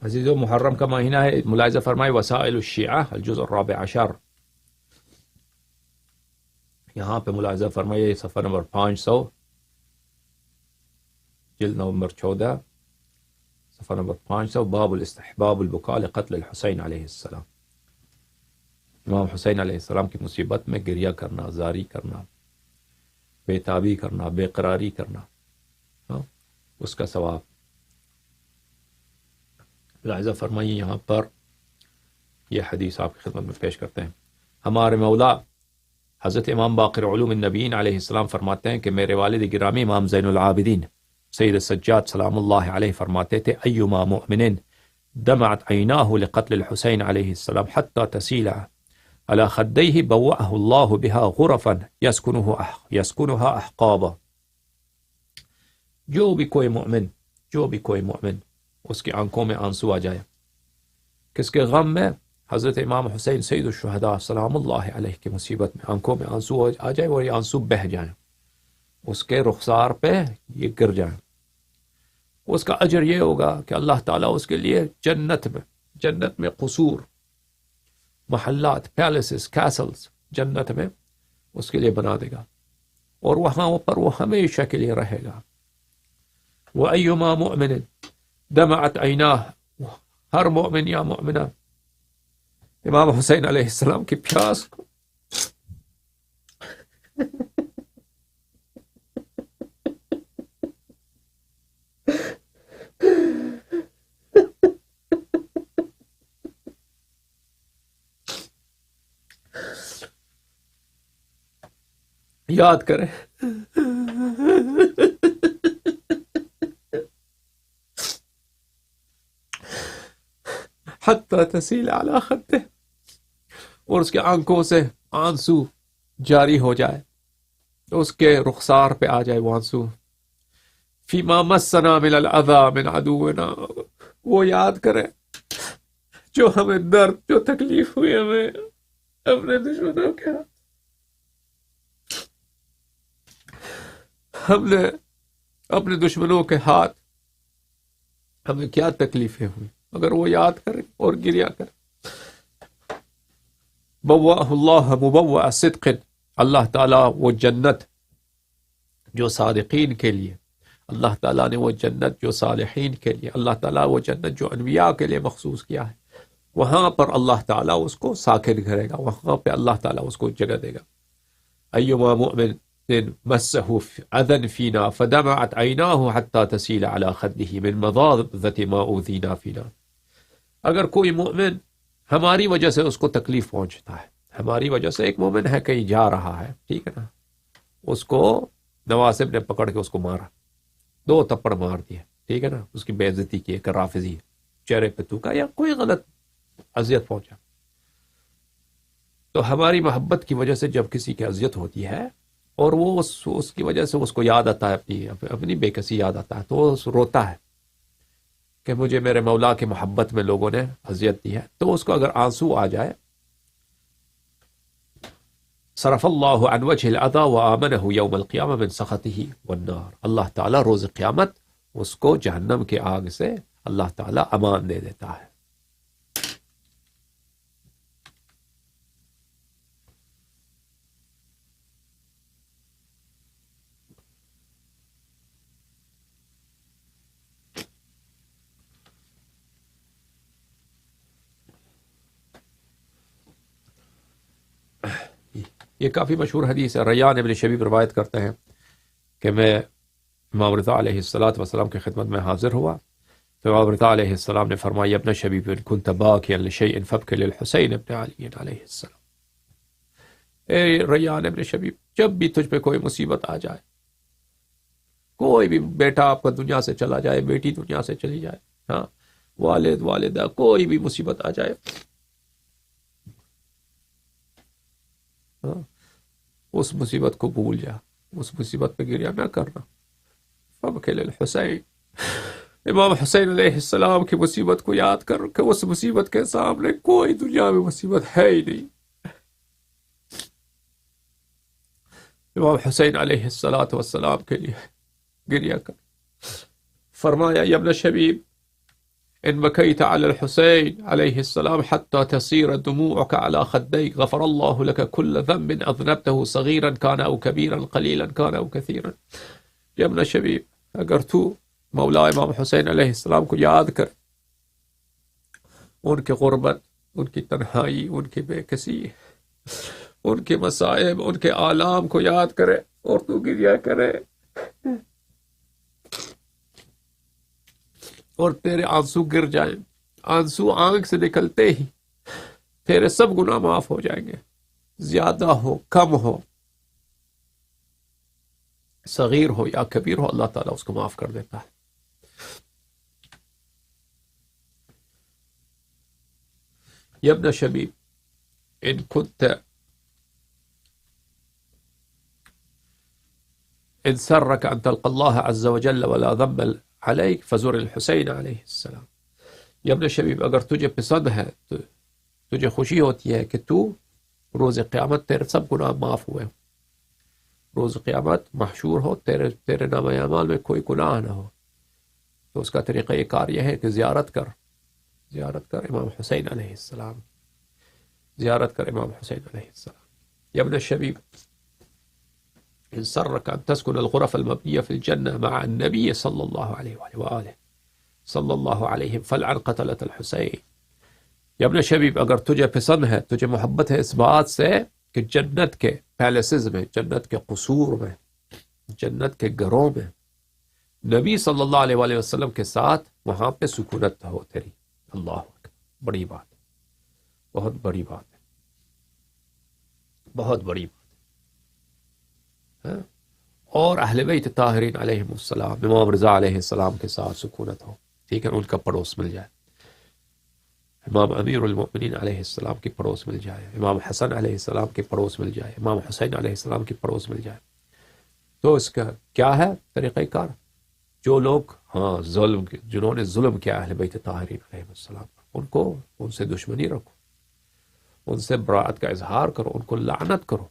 عزیز و محرم کا مہینہ ہے. ملاحظہ فرمائے وسائل الشیعہ الجزء الرابع عشر. یہاں پہ ملاحظہ فرمائے صفحہ نمبر 500 جلد نومبر 14 صفحہ نمبر 500 باب الاستحباب البکاء لقتل الحسین علیہ السلام. امام حسین علیہ السلام کی مصیبت میں گریہ کرنا، زاری کرنا، بے تابی کرنا، بے قراری کرنا، اس کا ثواب. ملاحظہ فرمائیے یہاں پر یہ حدیث آپ کی خدمت میں پیش کرتے ہیں. ہمارے مولا حضرت امام باقر علوم النبیین علیہ السلام فرماتے ہیں کہ میرے والد گرامی امام زین العابدین سید السجاد سلام اللہ علیہ فرماتے تھے ایما مؤمن دمعت عیناہ لقتل الحسین علیہ السلام حتی تسیل على خدیہ بوأہ اللہ بها غرفا یسکنها احقابا. جو بھی کوئی مؤمن اس کی آنکھوں میں آنسو آ جائے. کس کے غم میں؟ حضرت امام حسین سید الشہداء سلام اللہ علیہ کی مصیبت میں آنکھوں میں آنسو آ جائے اور یہ آنسو بہہ جائیں، اس کے رخسار پہ یہ گر جائیں. اس کا اجر یہ ہوگا کہ اللہ تعالیٰ اس کے لیے جنت میں قصور، محلات، پیلسز، کیسلز جنت میں اس کے لیے بنا دے گا اور وہاں پر وہ ہمیشہ کے لیے رہے گا. وَأَيُّمَا مُؤْمِنٍ دمعت عیناہ، ہر مومن یا مومنہ امام حسین علیہ السلام کی پیاس کو یاد کرے، حتی تسیل علی خدہ، اور اس کے آنکھوں سے آنسو جاری ہو جائے، اس کے رخسار پہ آ جائے وہ آنسو. فیما مسنا من الاذی من عدونا، وہ یاد کرے جو ہمیں درد، جو تکلیف ہوئی ہمیں اپنے دشمنوں کے ہاتھ، ہم نے اپنے دشمنوں کے ہاتھ ہمیں کیا تکلیفیں ہوئی، اگر وہ یاد کرے اور گریہ کرے. بوأہ اللہ مبوأ صدق، اللہ تعالیٰ وہ جنت جو صادقین کے لیے، اللہ تعالیٰ نے وہ جنت جو صالحین کے لیے، اللہ تعالیٰ وہ جنت جو انبیاء کے لیے مخصوص کیا ہے، وہاں پر اللہ تعالیٰ اس کو ساکن کرے گا، وہاں پہ اللہ تعالیٰ اس کو جگہ دے گا. ایما مؤمن مسه اذى فينا فدمعت عيناه حتى تسيل على خده من مضاضة ما اوذينا فينا. اگر کوئی مومن ہماری وجہ سے اس کو تکلیف پہنچتا ہے، ہماری وجہ سے ایک مومن ہے کہیں جا رہا ہے، ٹھیک ہے نا، اس کو نواسب نے پکڑ کے اس کو مارا، 2 تپڑ مار دیا، ٹھیک ہے نا، اس کی بے عزتی کی، ایک رافضی چہرے پہ تھوکا یا کوئی غلط اذیت پہنچا، تو ہماری محبت کی وجہ سے جب کسی کی اذیت ہوتی ہے اور وہ اس کی وجہ سے اس کو یاد آتا ہے، اپنی بے کسی یاد آتا ہے، تو وہ روتا ہے کہ مجھے میرے مولا کی محبت میں لوگوں نے اذیت دی ہے. تو اس کو اگر آنسو آ جائے، صرف اللہ عن وجہ الاذى وآمنہ یوم القیامہ من سخطہ والنار، اللہ تعالیٰ روز قیامت اس کو جہنم کے آگ سے اللہ تعالیٰ امان دے دیتا ہے. یہ کافی مشہور حدیث ہے. ریان ابن شبیب روایت کرتے ہیں کہ میں امام رضا علیہ السلام کی خدمت میں حاضر ہوا تو امام رضا علیہ السلام نے فرمایا ابن شبیب ان كنت باكيا لشيء فابكِ للحسین ابن علی علیہ السلام. اے ریان ابن شبیب، جب بھی تجھ پہ کوئی مصیبت آ جائے، کوئی بھی بیٹا آپ کا دنیا سے چلا جائے، بیٹی دنیا سے چلی جائے، ہاں، والد والدہ، کوئی بھی مصیبت آ جائے، اس مصیبت کو بھول جا، اس مصیبت پہ گریہ نہ کرنا. فابکِ للحسین، امام حسین علیہ السلام کی مصیبت کو یاد کر کہ اس مصیبت کے سامنے کوئی دنیا میں مصیبت ہے ہی نہیں. امام حسین علیہ السلام کے لیے گریہ کر. فرمایا یا ابن شبیب، إن بكيت على الحسين عليه السلام حتى تصير دموعك على خديك غفر الله لك كل ذنب أذنبته صغيرا كان أو كبيرا قليلا كان أو كثيرا. یا ابن شبیب اگر تو مولا امام حسین علیہ السلام کو یاد کر، ان کے غربت، ان کی تنہائی، ان کی بے کسی، ان کے مصائب، ان کے آلام کو یاد کرے اور تو گریہ کرے اور تیرے آنسو گر جائیں، آنسو آنکھ سے نکلتے ہی تیرے سب گناہ معاف ہو جائیں گے، زیادہ ہو کم ہو، صغیر ہو یا کبیر ہو، اللہ تعالیٰ اس کو معاف کر دیتا ہے۔ یا ابن شبیب ان كنت ان سرك ان تلقى الله عز وجل ولا ذنب عليك فزر الحسین علیہ السلام۔ یا ابن شبیب اگر تجھے پسند ہے، تجھے خوشی ہوتی ہے کہ تو روز قیامت تیرے سب گناہ معاف ہوئے، روز قیامت محشور ہو، تیرے نام اعمال میں کوئی گناہ نہ ہو، تو اس کا طریقہ یہ کار یہ ہے کہ زیارت کر امام حسین علیہ السلام، زیارت کر امام حسین علیہ السلام۔ یا ابن الشبیب ان سرك ان تسكن الغرف المبنية في الجنة مع النبي صلى الله عليه وآله صلی اللہ علیہ فلعن قتلة الحسین۔ یا ابن شبیب اگر تجھے پسند ہے، تجھے محبت ہے اس بات سے کہ جنت کے پیلسز میں، جنت کے قصور میں، جنت کے گھروں میں نبی صلی اللہ علیہ وآلہ وسلم کے ساتھ وہاں پہ سکونت ہو تیری، اللہ اکبر، بڑی بات، بہت بڑی بات ہے، بہت بڑی بات ہے۔ اور اہل بیت طاہرین علیہم السلام، امام رضا علیہ السلام کے ساتھ سکونت ہو، ٹھیک ہے، ان کا پڑوس مل جائے، امام امیر المؤمنین علیہ السلام کی پڑوس مل جائے، امام حسن علیہ السلام کی پڑوس مل جائے، امام حسین علیہ السلام کی پڑوس مل جائے، تو اس کا کیا ہے طریقہ کار؟ جو لوگ ظلم، جنہوں نے ظلم کیا اہل بیت طاہرین علیہ السلام، ان سے دشمنی رکھو، ان سے براءت کا اظہار کرو، ان کو لعنت کرو،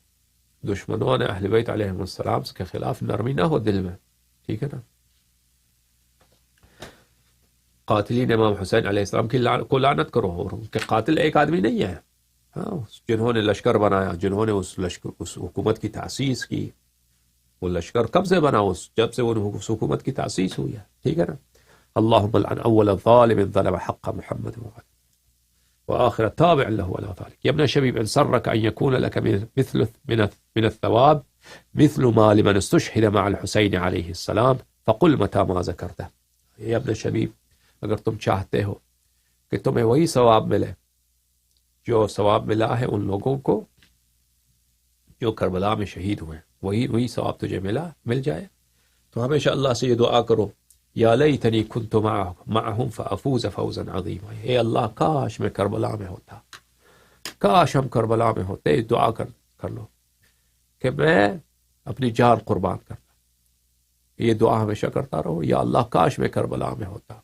دشمنوں نے اہل بیت علیہ السلام کے خلاف نرمی نہ ہو دل میں، ٹھیک ہے نا۔ قاتلین امام حسین علیہ السلام کی کو لعنت کرو، اور ان کے قاتل ایک آدمی نہیں ہے، جنہوں نے لشکر بنایا، جنہوں نے اس حکومت کی تاسیس کی، وہ لشکر کب سے بنا؟ جب سے اس حکومت کی تاسیس ہوئی ہے، ٹھیک ہے نا۔ اللہم لعن اول ظالم ظلم حق محمد وآخر تابع له على ذلك۔ یا ابن شبیب ان سرك ان يكون لك مثل من الثواب مثل ما لمن استشهد مع الحسین علیہ السلام فقل متى ما ذکرته۔ یا ابن شبیب اگر تم چاہتے ہو کہ تمہیں وہی ثواب ملے جو ثواب ملا ہے ان لوگوں کو جو کربلا میں شہید ہوئے، وہی ثواب تجھے مل جائے، تو ہمیشہ اللہ سے یہ دعا کرو، یا لیتنی کنت معهم فافوز فوزا عظیما، اے اللہ کاش میں کربلا میں ہوتا، کاش ہم کربلا میں ہوتے، دعا کر لو کہ میں اپنی جان قربان کرتا، یہ دعا ہمیشہ کرتا رہو، یا اللہ کاش میں کربلا میں ہوتا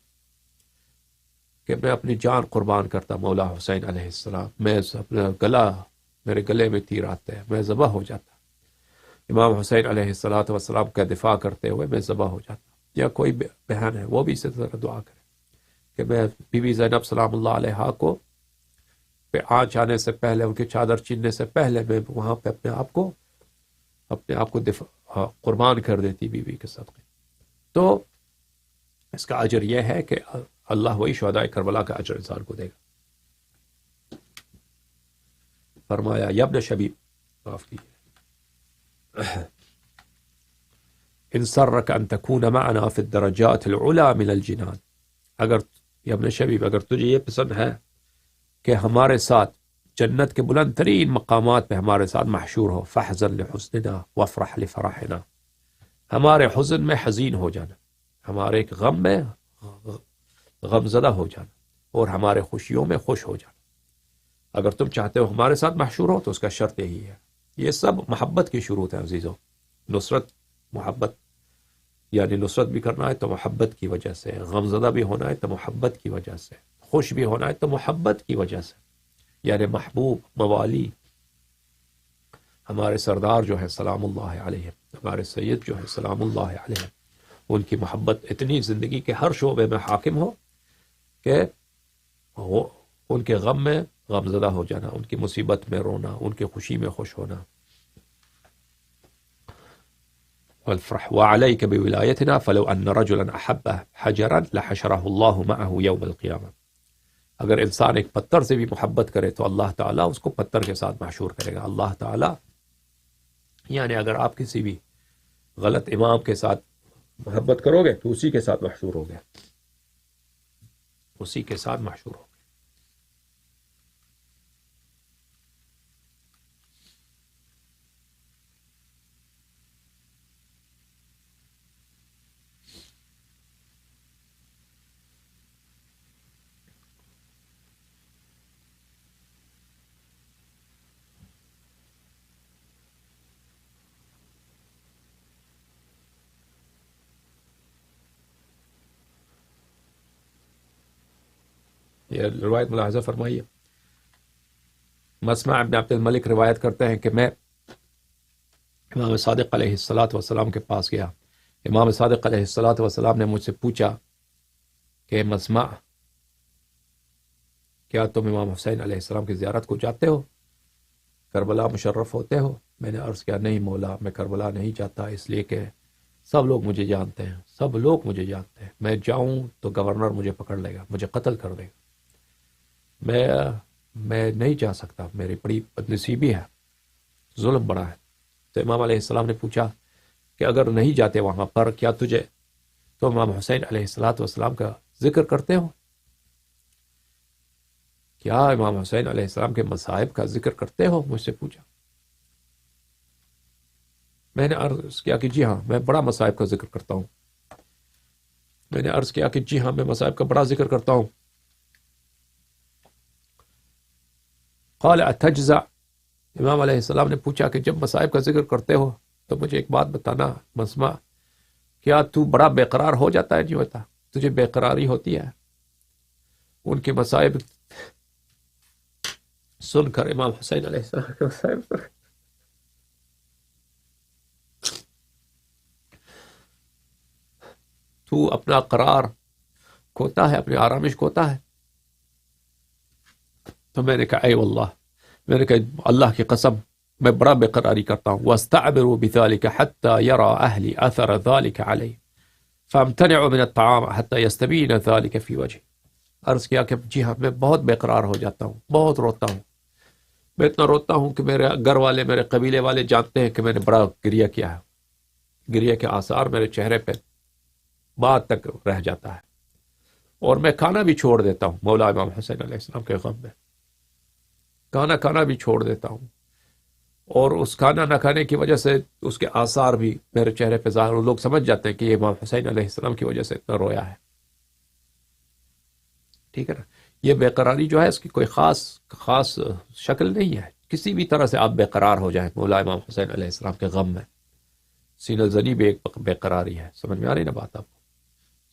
کہ میں اپنی جان قربان کرتا مولا حسین علیہ السلام، میں اپنا میرے گلے میں تیر آتے ہیں، میں ذبح ہو جاتا، امام حسین علیہ السلام کا دفاع کرتے ہوئے میں ذبح ہو جاتا، یا کوئی بہن ہے وہ بھی اسی طرح دعا کرے کہ میں بی بی زینب سلام اللہ علیہ کو پہ آنچ آنے سے پہلے، ان کی چادر چیننے سے پہلے میں وہاں پہ اپنے آپ کو قربان کر دیتی بی بی کے صدقے۔ تو اس کا اجر یہ ہے کہ اللہ وہی شہداء کربلا کا اجر انسان کو دے گا۔ فرمایا یا ابن شبیب، معاف کیجیے، ان سرك ان تكون معنا في الدرجات العلى من الجنان، اگر یا ابن شبیب اگر تجھے یہ پسند ہے کہ ہمارے ساتھ جنت کے بلند ترین مقامات پہ ہمارے ساتھ محشور ہو، فاحزن لحزننا وافرح لفرحنا، ہمارے حزن میں حزین ہو جانا، ہمارے غم میں غم زدہ ہو جانا، اور ہمارے خوشیوں میں خوش ہو جانا۔ اگر تم چاہتے ہو ہمارے ساتھ محشور ہو تو اس کا شرط یہی ہے۔ یہ سب محبت کی شروط ہے عزیزوں، نصرت محبت، یعنی نصرت بھی کرنا ہے تو محبت کی وجہ سے، غم زدہ بھی ہونا ہے تو محبت کی وجہ سے، خوش بھی ہونا ہے تو محبت کی وجہ سے، یعنی محبوب موالی ہمارے سردار جو ہے سلام اللہ علیہ، ہمارے سید جو ہے سلام اللہ علیہ، ان کی محبت اتنی زندگی کے ہر شعبے میں حاکم ہو کہ ان کے غم میں غم زدہ ہو جانا، ان کی مصیبت میں رونا، ان کی خوشی میں خوش ہونا. والفرح وعليك بولايتنا فلو أن رجلا أحب حجرا لحشره الله معه يوم القيامة. اگر انسان ایک پتھر سے بھی محبت کرے تو اللہ تعالیٰ اس کو پتھر کے ساتھ محشور کرے گا. اللہ تعالیٰ یعنی اگر آپ کسی بھی غلط امام کے ساتھ محبت کرو گے تو اسی کے ساتھ محشور ہو گئے، اسی کے ساتھ محشور ہو گئے. یہ روایت ملاحظہ فرمائیے. مسمع ابن عبد الملک روایت کرتے ہیں کہ میں امام صادق علیہ السلام کے پاس گیا. امام صادق علیہ السلام نے مجھ سے پوچھا کہ مسمع کیا تم امام حسین علیہ السلام کی زیارت کو جاتے ہو، کربلا مشرف ہوتے ہو؟ میں نے عرض کیا نہیں مولا، میں کربلا نہیں جاتا، اس لیے کہ سب لوگ مجھے جانتے ہیں، سب لوگ مجھے جانتے ہیں. میں جاؤں تو گورنر مجھے پکڑ لے گا، مجھے قتل کر دے گا. میں نہیں جا سکتا، میری بڑی بدنصیبی ہے، ظلم بڑا ہے. تو امام علیہ السلام نے پوچھا کہ اگر نہیں جاتے وہاں پر کیا تجھے تو امام حسین علیہ السلام کا ذکر کرتے ہو؟ کیا امام حسین علیہ السلام کے مصائب کا ذکر کرتے ہو؟ مجھ سے پوچھا. میں نے عرض کیا کہ جی ہاں میں بڑا مصائب کا ذکر کرتا ہوں. میں نے عرض کیا کہ جی ہاں میں مصائب کا بڑا ذکر کرتا ہوں. قال اتجزع، امام علیہ السلام نے پوچھا کہ جب مصائب کا ذکر کرتے ہو تو مجھے ایک بات بتانا مسمع، کیا تو بڑا بے قرار ہو جاتا ہے؟ نہیں ہوتا، تجھے بے قراری ہوتی ہے؟ ان کے مصائب سن کر امام حسین علیہ السلام کے مصائب پر تو اپنا قرار کھوتا ہے، اپنی آرامش کھوتا ہے. تو میں نے کہا اے واللہ، میں نے کہا اللہ کی قسم میں بڑا بے قراری کرتا ہوں. واستعبر بذلك حتى يرى اهلي اثر ذلك علي فامتنع من الطعام حتى يستبين ذلك في وجهي. عرض کیا کہ جی ہاں میں بہت بے قرار ہو جاتا ہوں، بہت روتا ہوں. میں اتنا روتا ہوں کہ میرے گھر والے، میرے قبیلے والے جانتے ہیں کہ میں نے بڑا گریہ کیا ہے. گریہ کے آثار میرے چہرے پہ بعد تک رہ جاتا ہے. اور میں کھانا بھی چھوڑ دیتا ہوں مولا امام حسین علیہ السلام کے غم میں، کھانا بھی چھوڑ دیتا ہوں. اور اس کھانا نہ کھانے کی وجہ سے اس کے آثار بھی میرے چہرے پہ ظاہر، لوگ سمجھ جاتے ہیں کہ یہ امام حسین علیہ السلام کی وجہ سے اتنا رویا ہے. ٹھیک ہے نا. یہ بے قراری جو ہے اس کی کوئی خاص شکل نہیں ہے. کسی بھی طرح سے آپ بے قرار ہو جائیں مولا امام حسین علیہ السلام کے غم میں، سینہ زنی بھی ایک بے قراری ہے. سمجھ میں آ رہی نا بات آپ کو؟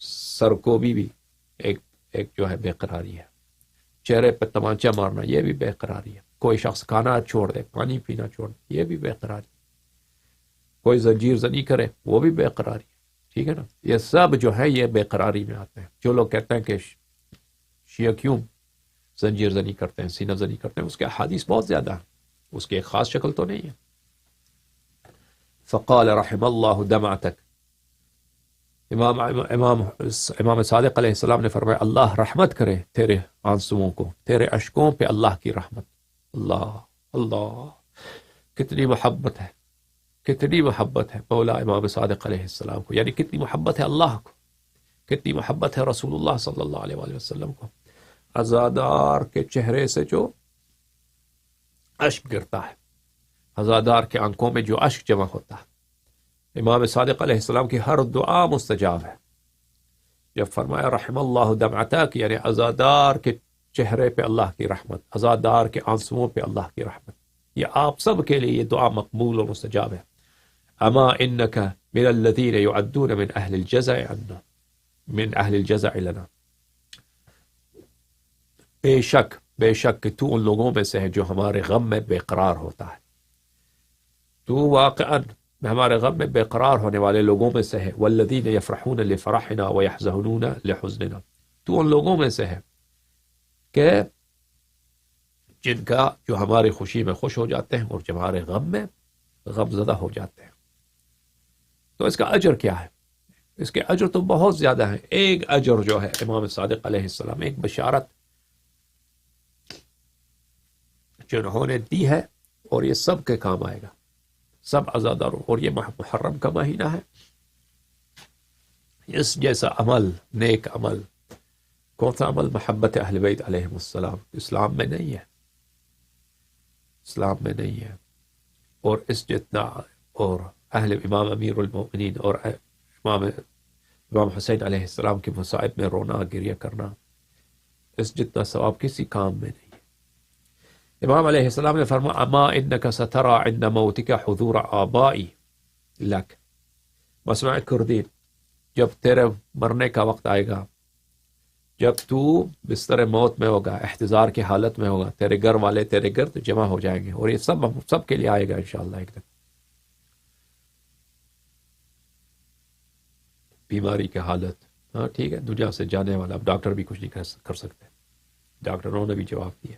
سرکوبی بھی ایک جو ہے بے قراری ہے. چہرے پہ تمانچہ مارنا یہ بھی بے قراری ہے. کوئی شخص کھانا چھوڑ دے، پانی پینا چھوڑ دے، یہ بھی بے قراری. کوئی زنجیر زنی کرے وہ بھی بے قراری. ٹھیک ہے نا. یہ سب جو ہے یہ بے قراری میں آتے ہیں. جو لوگ کہتے ہیں کہ شیعہ کیوں زنجیر زنی کرتے ہیں، سینہ زنی کرتے ہیں، اس کے احادیث بہت زیادہ ہیں، اس کی ایک خاص شکل تو نہیں ہے. فقال رحم اللہ دمعتک، امام صادق علیہ السلام نے فرمایا اللہ رحمت کرے تیرے آنسوؤں کو، تیرے اشکوں پہ اللہ کی رحمت. اللہ کتنی محبت ہے، کتنی محبت ہے مولا امام صادق علیہ السلام کو. یعنی کتنی محبت ہے اللہ کو، کتنی محبت ہے رسول اللہ صلی اللہ علیہ وآلہ وسلم کو. عزادار کے چہرے سے جو اشک گرتا ہے، عزادار کے آنکھوں میں جو اشک جمع ہوتا ہے، امام صادق علیہ السلام کی ہر دعا مستجاب ہے. جب فرمایا رحم اللہ دمعتک یعنی عزادار کے چہرے پہ اللہ کی رحمت، عزادار کے آنسوؤں پہ اللہ کی رحمت. یہ آپ سب کے لیے یہ دعا مقبول اور مستجاب ہے. اما انک من الذین یعدون من اہل الجزع عنا، من اہل الجزع لنا. بے شک کہ تو ان لوگوں میں سے ہے جو ہمارے غم میں بے قرار ہوتا ہے. تو واقعاً ہمارے غم میں بے قرار ہونے والے لوگوں میں سے ہے. والذین یفرحون لفرحنا ویحزنون لحزننا، تو ان لوگوں میں سے ہے کہ جن کا جو ہماری خوشی میں خوش ہو جاتے ہیں اور جب ہمارے غم میں غم زدہ ہو جاتے ہیں. تو اس کا اجر کیا ہے؟ اس کے اجر تو بہت زیادہ ہیں. ایک اجر جو ہے امام صادق علیہ السلام، ایک بشارت جنہوں نے دی ہے، اور یہ سب کے کام آئے گا، سب عزاداروں. اور یہ محرم کا مہینہ ہے. اس جیسا عمل، نیک عمل، کون سا عمل؟ محبت اہل بیت علیہ السلام اسلام میں نہیں ہے، اسلام میں نہیں ہے. اور اس جتنا، اور اہل امام امیر المومنین اور امام حسین علیہ السلام کے مصائب میں رونا گریہ کرنا، اس جتنا ثواب کسی کام میں نہیں ہے. امام علیہ السلام نے فرمایا اما انک سترى عند موتک حضور آبائی لک مسمع کردین، جب تیرے مرنے کا وقت آئے گا، جب تو بستر موت میں ہوگا، احتضار کی حالت میں ہوگا، تیرے گھر والے تیرے گرد جمع ہو جائیں گے. اور یہ سب کے لیے آئے گا انشاءاللہ ایک دن. بیماری کی حالت، ہاں ٹھیک ہے، دنیا سے جانے والا، اب ڈاکٹر بھی کچھ نہیں کر سکتے، ڈاکٹروں نے بھی جواب دیا.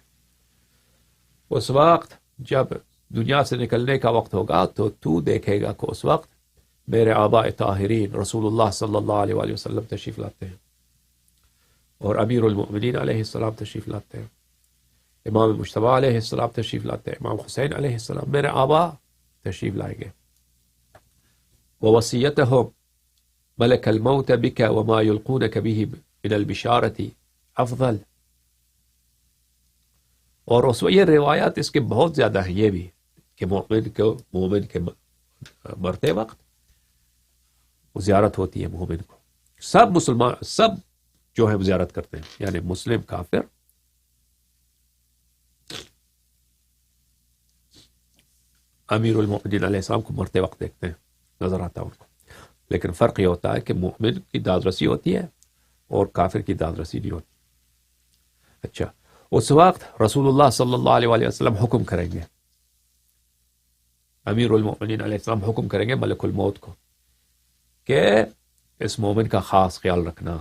اس وقت جب دنیا سے نکلنے کا وقت ہوگا تو دیکھے گا کہ اس وقت میرے آباء طاہرین رسول اللہ صلی اللہ علیہ وآلہ وسلم تشریف لاتے ہیں، اور امیر المؤمنین علیہ السلام تشریف لاتے ہیں، امام مجتبی علیہ السلام تشریف لاتے ہیں، امام حسین علیہ السلام، میرے آبا تشریف لائیں گے. ووصیتهم ملک الموت بک وما یلقونک به من البشارة افضل. اور یہ روایات اس کے بہت زیادہ ہیں، یہ بھی کہ مومن کے مرتے وقت زیارت ہوتی ہے مومن کو. سب مسلمان، سب جو ہے زیارت کرتے ہیں، یعنی مسلم، کافر. امیر المؤمنین علیہ السلام کو مرتے وقت دیکھتے ہیں، نظر آتا ہے ان کو. لیکن فرق یہ ہوتا ہے کہ مومن کی دادرسی ہوتی ہے اور کافر کی دادرسی نہیں ہوتی. اچھا، اس وقت رسول اللہ صلی اللہ علیہ وآلہ وسلم حکم کریں گے، امیر المؤمنین علیہ السلام حکم کریں گے ملک الموت کو کہ اس مومن کا خاص خیال رکھنا.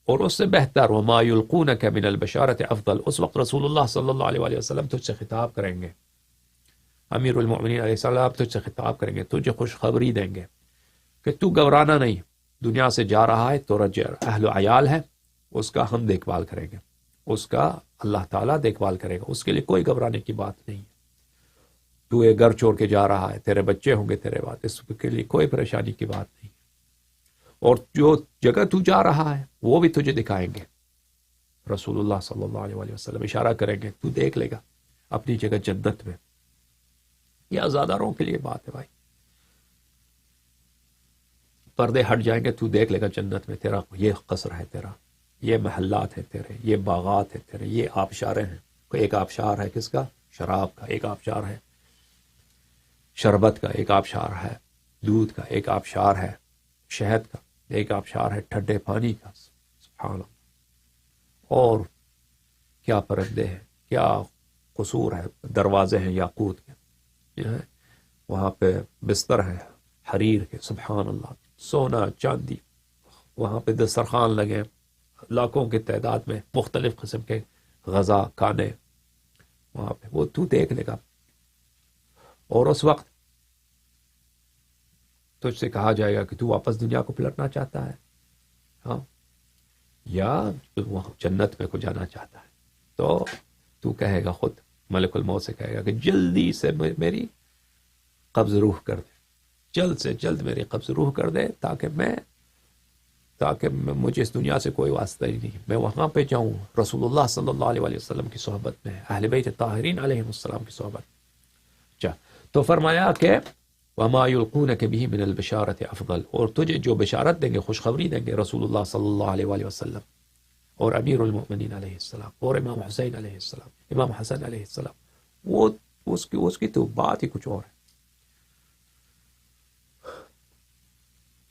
اور اس سے بہتر وما یلقونک من البشارة افضل، اس وقت رسول اللہ صلی اللہ علیہ وآلہ وسلم تجھ سے خطاب کریں گے، امیر المؤمنین علیہ السلام تجھ سے خطاب کریں گے، تجھے خوشخبری دیں گے کہ تو گھبرانا نہیں، دنیا سے جا رہا ہے، تو اہل و عیال ہے، اس کا ہم دیکھ بھال کریں گے، اس کا اللہ تعالیٰ دیکھ بھال کرے گا، اس کے لیے کوئی گھبرانے کی بات نہیں ہے. تو یہ گھر چھوڑ کے جا رہا ہے، تیرے بچے ہوں گے تیرے بعد، اس کے لیے کوئی پریشانی کی بات نہیں. اور جو جگہ تو جا رہا ہے وہ بھی تجھے دکھائیں گے، رسول اللہ صلی اللہ علیہ وآلہ وسلم اشارہ کریں گے، تو دیکھ لے گا اپنی جگہ جنت میں. یہ آزاداروں کے لیے بات ہے بھائی، پردے ہٹ جائیں گے، تو دیکھ لے گا جنت میں تیرا یہ قصر ہے، تیرا یہ محلات ہے، تیرے یہ باغات ہے، تیرے یہ آبشاریں ہیں. ایک آبشار ہے کس کا؟ شراب کا. ایک آبشار ہے شربت کا. ایک آبشار ہے دودھ کا. ایک آبشار ہے شہد کا. ایک آبشار ہے ٹھنڈے پانی کا. سبحان اللہ. اور کیا پرندے ہیں، کیا قصور ہے، دروازے ہیں یاقوت کے، وہاں پہ بستر ہے حریر کے. سبحان اللہ. سونا چاندی، وہاں پہ دسترخوان لگے لاکھوں کی تعداد میں، مختلف قسم کے غذا کھانے وہاں پہ، وہ تو دیکھ لے گا. اور اس وقت تجھ سے کہا جائے گا کہ تو واپس دنیا کو پلٹنا چاہتا ہے، ہاں، یا وہاں جنت میں کو جانا چاہتا ہے. تو کہے گا، خود ملک الموت سے کہے گا کہ جلدی سے میری قبض روح کر دے، جلد سے جلد میری قبض روح کر دے، تاکہ مجھے اس دنیا سے کوئی واسطہ ہی نہیں، میں وہاں پہ جاؤں رسول اللہ صلی اللہ علیہ وآلہ وسلم کی صحبت میں، اہل بیت طاہرین علیہ السلام کی صحبت. اچھا، تو فرمایا کہ وما یلقونک به من البشارۃ افضل، اور تجھے جو بشارت دیں گے، خوشخبری دیں گے رسول اللہ صلی اللہ علیہ وآلہ وسلم اور امیر المؤمنین علیہ السلام اور امام حسین علیہ السلام، امام حسن علیہ السلام، وہ اس کی تو بات ہی کچھ اور ہے.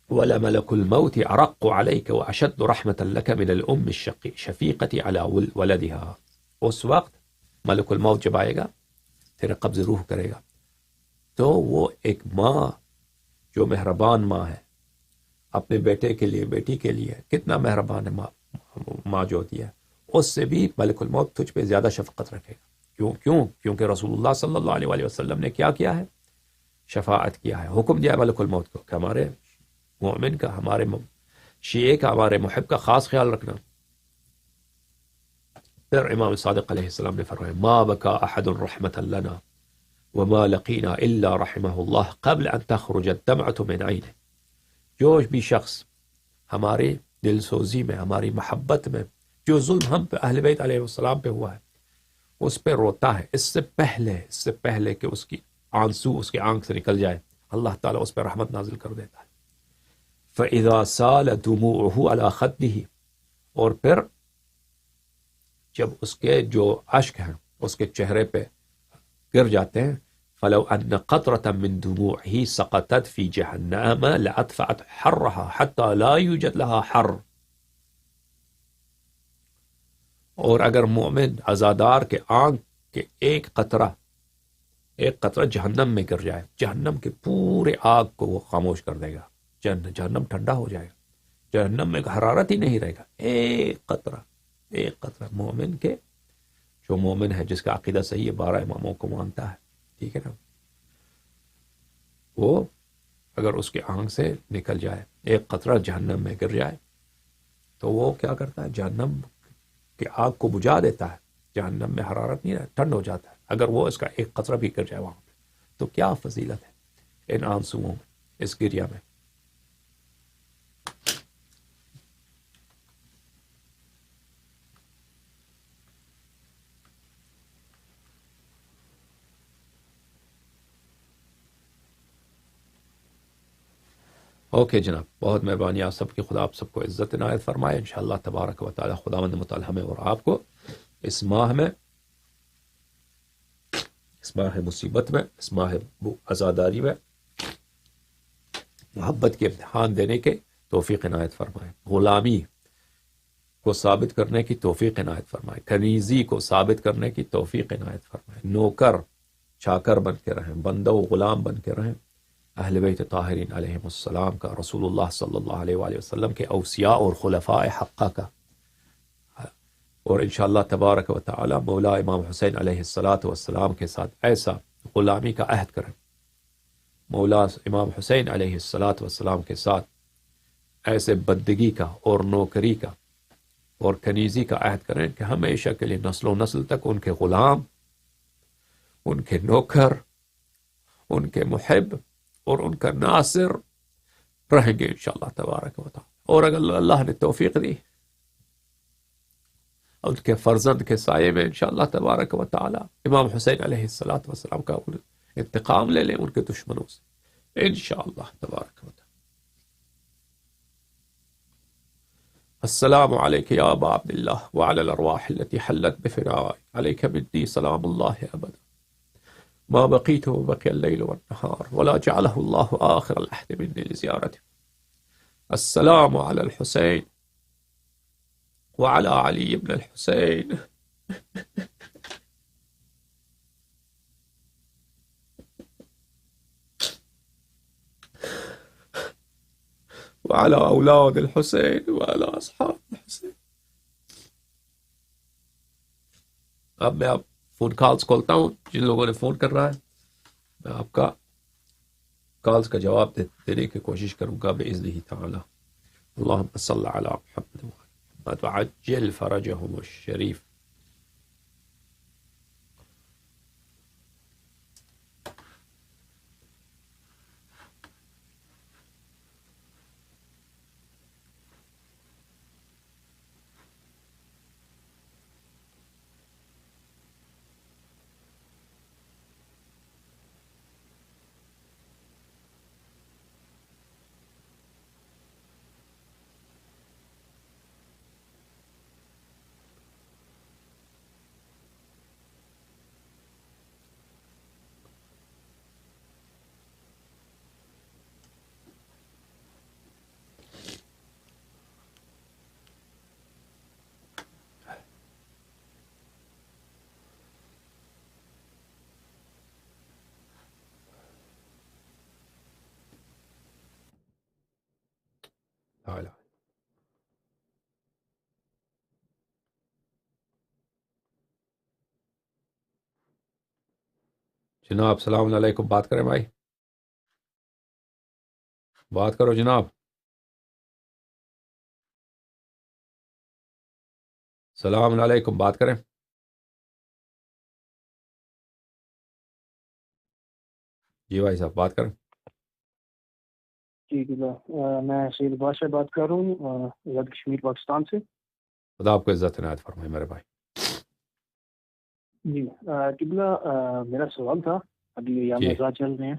وَلَمَلَكُ الْمَوْتِ أَرَقُّ عَلَيْكَ وَأَشَدُّ رَحْمَةً لَكَ مِنَ الْأُمِّ الشَّفِيقَةِ عَلَى وَلَدِهَا. اس وقت ملک الموت جب آئے گا، تیرے قبض روح کرے گا، تو وہ ایک ماں جو مہربان ماں ہے اپنے بیٹے کے لیے، بیٹی کے لیے کتنا مہربان ہے ماں، ماں جو ہوتی ہے اس سے بھی ملک الموت تجھ پہ زیادہ شفقت رکھے گا. کیونکہ رسول اللہ صلی اللہ علیہ وآلہ وسلم نے کیا ہے؟ شفاعت کیا ہے، حکم دیا ہے ملک الموت کو کہ ہمارے مومن کا، ہمارے شیعہ کا، ہمارے محب کا خاص خیال رکھنا. پھر امام صادق علیہ السلام نے فرمایا ما بکا احد رحمت لنا وما لقینا الا رحمہ اللہ قبل ان تخرج الدمعة من عینه. جو بھی شخص ہماری دل سوزی میں، ہماری محبت میں، جو ظلم ہم پہ اہل بیت علیہ السلام پہ ہوا ہے اس پہ روتا ہے، اس سے پہلے کہ اس کی آنسو اس کی آنکھ سے نکل جائے، اللہ تعالیٰ اس پہ رحمت نازل کر دیتا ہے. فَإِذَا سَالَ دُمُوعُهُ عَلَى خَدِّهِ، اور پھر جب اس کے جو اشک ہیں اس کے چہرے پہ گر جاتے ہیں، فَلَوْ أَنَّ قَطْرَةً مِّن دُمُوعِهِ سَقَطَتْ فِي جَهَنَّمَ لَأَطْفَأَتْ حَرَّهَا حَتَّى لَا يُوجَدْ لَهَا حَرٌّ. اور اگر مومن عزادار کے آنکھ کے ایک قطرہ جہنم میں گر جائے، جہنم کے پورے آگ کو وہ خاموش کر دے گا، جہنم ٹھنڈا ہو جائے گا، جہنم میں حرارت ہی نہیں رہے گا. ایک قطرہ مومن کے، جو مومن ہے جس کا عقیدہ صحیح ہے، 12 اماموں کو مانتا ہے، ٹھیک ہے نا، وہ اگر اس کے آنکھ سے نکل جائے، ایک قطرہ جہنم میں گر جائے، تو وہ کیا کرتا ہے؟ جہنم کہ آگ کو بجھا دیتا ہے، جہنم میں حرارت نہیں رہتا، ٹھنڈ ہو جاتا ہے. اگر وہ اس کا ایک قطرہ بھی گر جائے وہاں پہ، تو کیا فضیلت ہے ان آنسوؤں میں، اس گریا میں. اوکے جناب، بہت مہربانی آپ سب کی، خدا آپ سب کو عزت عنایت فرمائے. انشاءاللہ تبارک و تعالی خداوند متعال ہمیں اور آپ کو اس ماہ مصیبت میں، اس ماہ عزاداری میں محبت کے امتحان دینے کے توفیق عنایت فرمائے، غلامی کو ثابت کرنے کی توفیق عنایت فرمائے، کنیزی کو ثابت کرنے کی توفیق عنایت فرمائے، نوکر چاکر بن کے رہیں، بندہ و غلام بن کے رہیں اہل بیت طاہرین علیہم السلام کا، رسول اللہ صلی اللہ علیہ وآلہ وسلم کے اوصیاء اور خلفاء حقہ کا. اور انشاءاللہ تبارک و تعالی مولا امام حسین علیہ السلام کے ساتھ ایسا غلامی کا عہد کریں، مولا امام حسین علیہ السلام کے ساتھ ایسے بندگی کا اور نوکری کا اور کنیزی کا عہد کریں کہ ہمیشہ کے لیے نسل و نسل تک ان کے غلام، ان کے نوکر، ان کے محب اور ان کا ناصر رہیں گے انشاءاللہ تبارک و تعالی. اور اگر اللہ نے توفیق دی، ان کے فرزند کے سائے میں انشاءاللہ تبارک و تعالی امام حسین علیہ السلام کا انتقام لے لیں ان کے دشمنوں سے انشاءاللہ تبارک و تعالی. السلام علیک یا ابا عبداللہ وعلی الارواح التي حلت بفنائك عليك مني سلام الله ابدا ما بقيت وبقي الليل والنهار ولا جعله الله آخر العهد مني لزيارته. السلام على الحسين وعلى علي بن الحسين وعلى أولاد الحسين وعلى أصحاب الحسين. اب میں فون کالز کھولتا ہوں، جن لوگوں نے فون کر رہا ہے میں آپ کا کالز کا جواب دینے کی کوشش کروں گا بإذنہ تعالی. اللهم صل على محمد وعجل فرجهم الشریف. تعالی جناب السلام علیکم، بات کریں بھائی، بات کرو جناب، السلام علیکم، بات کریں. جی بھائی صاحب بات کریں. جی میں سید عباس سے بات کر رہا ہوں آزاد کشمیر پاکستان سے. خدا آپ کو عزت عنایت فرمائے میرے بھائی. جی قبلہ میرا سوال تھا. ابھی ایام جی ازاں چل رہے ہیں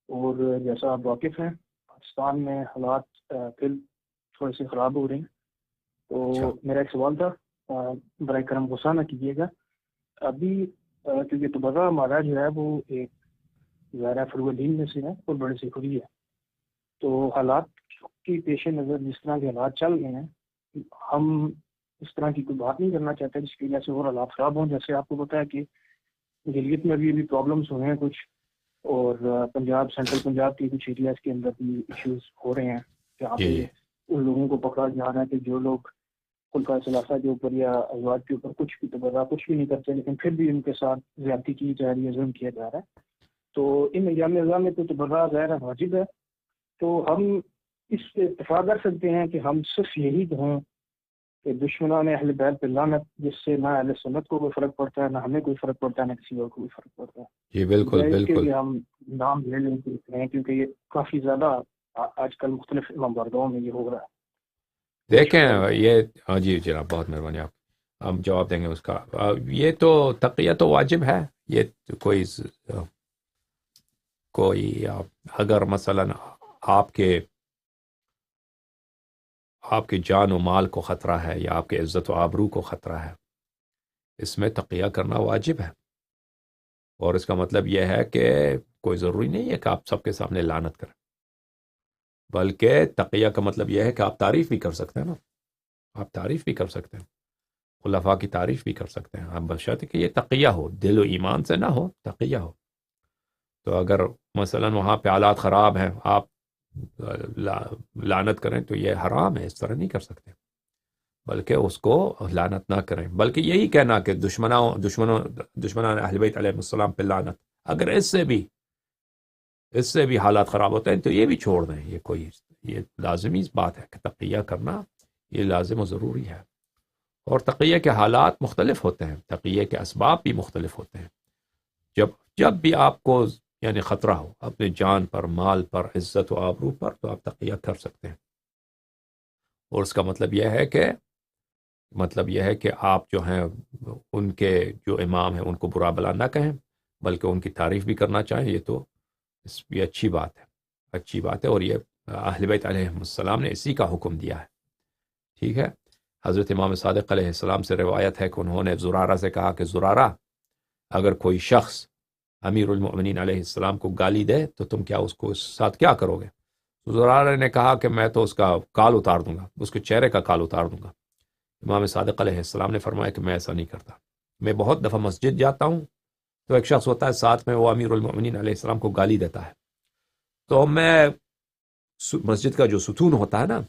اور جیسا آپ واقف ہیں پاکستان میں حالات پھر تھوڑے سے خراب ہو رہے ہیں. اچھا. تو میرا ایک سوال تھا، برائے کرم غصہ نہ کیجیے گا. ابھی کیونکہ تبرہ ہمارا جو ہے وہ ایک ظاہرہ فروغ میں سے ہے اور بڑے سے کھلی ہے. تو حالات کی پیش نظر جس طرح کے حالات چل رہے ہیں، ہم اس طرح کی کوئی بات نہیں کرنا چاہتے جس کی وجہ سے اور حالات خراب ہوں. جیسے آپ کو پتا ہے کہ گلگت میں بھی پرابلمس ہوئے ہیں کچھ، اور پنجاب سینٹرل پنجاب کی کچھ ایریاز کے اندر بھی ایشوز ہو رہے ہیں جہاں جی پہ جی ان لوگوں کو پکڑا جا رہا ہے کہ جو لوگ خلفاء ثلاثہ کے اوپر یا ازواج کے اوپر کچھ بھی تبرہ کچھ بھی نہیں کرتے، لیکن پھر بھی ان کے ساتھ زیادتی کی جا رہی ہے، ظلم کیا جا رہا ہے. تو ان ایام ازاں میں تو تبرہ غیر واجب ہے. تو ہم اس پہ اتفاق کر سکتے ہیں کہ ہم صرف یہی کہیں کہ دشمنان اہل بیت پہ لعنت، جس سے نہ اہل سنت کو کوئی فرق پڑتا ہے، نہ ہمیں کوئی فرق پڑتا ہے، نہ کسی اور کو کوئی فرق پڑتا ہے. جی بالکل یا اس کے بالکل. بھی ہم نام لے لیں ہیں کیونکہ یہ کافی زیادہ آج کل مختلف امام بارگاہوں میں یہ ہو رہا ہے. بہت دیکھیں شکریہ آپ کا. یہ، ہاں جی جناب بہت مہربانی، آپ ہم جواب دیں گے اس کا. یہ تو تقیہ تو واجب ہے. یہ کوئی اگر مثلا آپ کے جان و مال کو خطرہ ہے یا آپ کے عزت و آبرو کو خطرہ ہے، اس میں تقیہ کرنا واجب ہے. اور اس کا مطلب یہ ہے کہ کوئی ضروری نہیں ہے کہ آپ سب کے سامنے لعنت کریں، بلکہ تقیہ کا مطلب یہ ہے کہ آپ تعریف بھی کر سکتے ہیں نا، آپ تعریف بھی کر سکتے ہیں، خلفاء کی تعریف بھی کر سکتے ہیں. آپ بشرط کہ یہ تقیہ ہو، دل و ایمان سے نہ ہو، تقیہ ہو. تو اگر مثلا وہاں پہ حالات خراب ہیں، آپ لعنت کریں تو یہ حرام ہے، اس طرح نہیں کر سکتے. بلکہ اس کو لعنت نہ کریں، بلکہ یہی کہنا کہ دشمنان اہل بیت علیہ السلام پہ لعنت. اگر اس سے بھی حالات خراب ہوتے ہیں تو یہ بھی چھوڑ دیں. یہ لازمی بات ہے کہ تقیہ کرنا یہ لازم و ضروری ہے. اور تقیہ کے حالات مختلف ہوتے ہیں، تقیہ کے اسباب بھی مختلف ہوتے ہیں. جب بھی آپ کو یعنی خطرہ ہو اپنے جان پر، مال پر، عزت و آبرو پر، تو آپ تقیہ کر سکتے ہیں. اور اس کا مطلب یہ ہے کہ آپ جو ہیں ان کے جو امام ہیں ان کو برا بلا نہ کہیں، بلکہ ان کی تعریف بھی کرنا چاہیں. یہ اچھی بات ہے، اچھی بات ہے. اور یہ اہل بیت علیہ السلام نے اسی کا حکم دیا ہے. ٹھیک ہے. حضرت امام صادق علیہ السلام سے روایت ہے کہ انہوں نے زرارہ سے کہا کہ زرارہ، اگر کوئی شخص امیر المؤمنین علیہ السلام کو گالی دے تو تم اس ساتھ کیا کرو گے؟ زرارہ نے کہا کہ میں تو اس کا کال اتار دوں گا، اس کے چہرے کا کال اتار دوں گا. امام صادق علیہ السلام نے فرمایا کہ میں ایسا نہیں کرتا. میں بہت دفعہ مسجد جاتا ہوں تو ایک شخص ہوتا ہے ساتھ میں، وہ امیر المؤمنین علیہ السلام کو گالی دیتا ہے، تو میں مسجد کا جو ستون ہوتا ہے نا،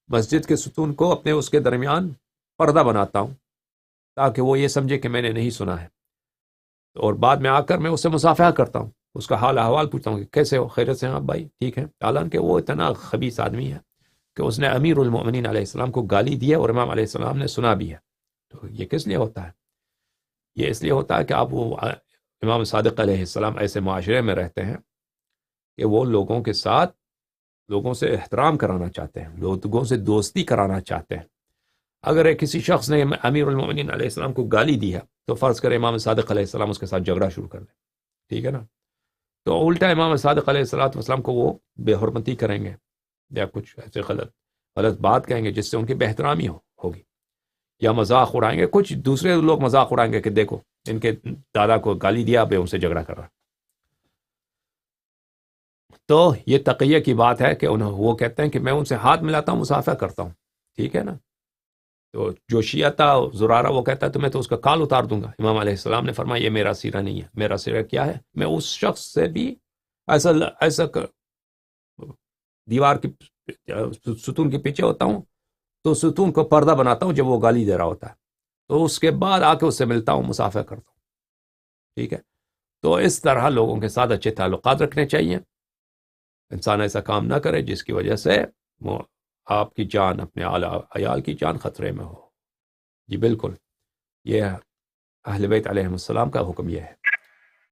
مسجد کے ستون کو اپنے اس کے درمیان پردہ بناتا ہوں تاکہ وہ یہ سمجھے کہ میں نے نہیں سنا ہے. اور بعد میں آ کر میں اس سے مصافحہ کرتا ہوں، اس کا حال احوال پوچھتا ہوں کہ کیسے ہو، خیریت سے ہیں آپ بھائی، ٹھیک ہے. حالانکہ وہ اتنا خبیث آدمی ہے کہ اس نے امیر المؤمنین علیہ السلام کو گالی دی ہے اور امام علیہ السلام نے سنا بھی ہے. تو یہ کس لیے ہوتا ہے؟ یہ اس لیے ہوتا ہے کہ آپ وہ امام صادق علیہ السلام ایسے معاشرے میں رہتے ہیں کہ وہ لوگوں سے احترام کرانا چاہتے ہیں، لوگوں سے دوستی کرانا چاہتے ہیں. اگر ایک کسی شخص نے امیر المؤمنین علیہ السلام کو گالی دی ہے تو فرض کرے امام صادق علیہ السلام اس کے ساتھ جھگڑا شروع کر دیں، ٹھیک ہے نا، تو الٹا امام صادق علیہ السلام کو وہ بے حرمتی کریں گے یا کچھ ایسے غلط بات کہیں گے جس سے ان کی بے احترامی ہوگی، یا مذاق اڑائیں گے. کچھ دوسرے لوگ مذاق اڑائیں گے کہ دیکھو ان کے دادا کو گالی دیا، بے ان سے جھگڑا کر رہا. تو یہ تقیہ کی بات ہے کہ وہ کہتے ہیں کہ میں ان سے ہاتھ ملاتا ہوں، مصافحہ کرتا ہوں، ٹھیک ہے نا. تو جو شیعہ تھا زرارہ، وہ کہتا ہے تو میں تو اس کا کال اتار دوں گا. امام علیہ السلام نے فرمایا یہ میرا سیرہ نہیں ہے. میرا سیرہ کیا ہے؟ میں اس شخص سے بھی ایسا دیوار کی ستون کے پیچھے ہوتا ہوں تو ستون کو پردہ بناتا ہوں جب وہ گالی دے رہا ہوتا ہے، تو اس کے بعد آ کے اس سے ملتا ہوں، مصافحہ کرتا ہوں، ٹھیک ہے. تو اس طرح لوگوں کے ساتھ اچھے تعلقات رکھنے چاہیے. انسان ایسا کام نہ کرے جس کی وجہ سے وہ آپ کی جان، اپنے عیال کی جان خطرے میں ہو. جی بالکل، یہ اہل بیت علیہم السلام کا حکم یہ ہے.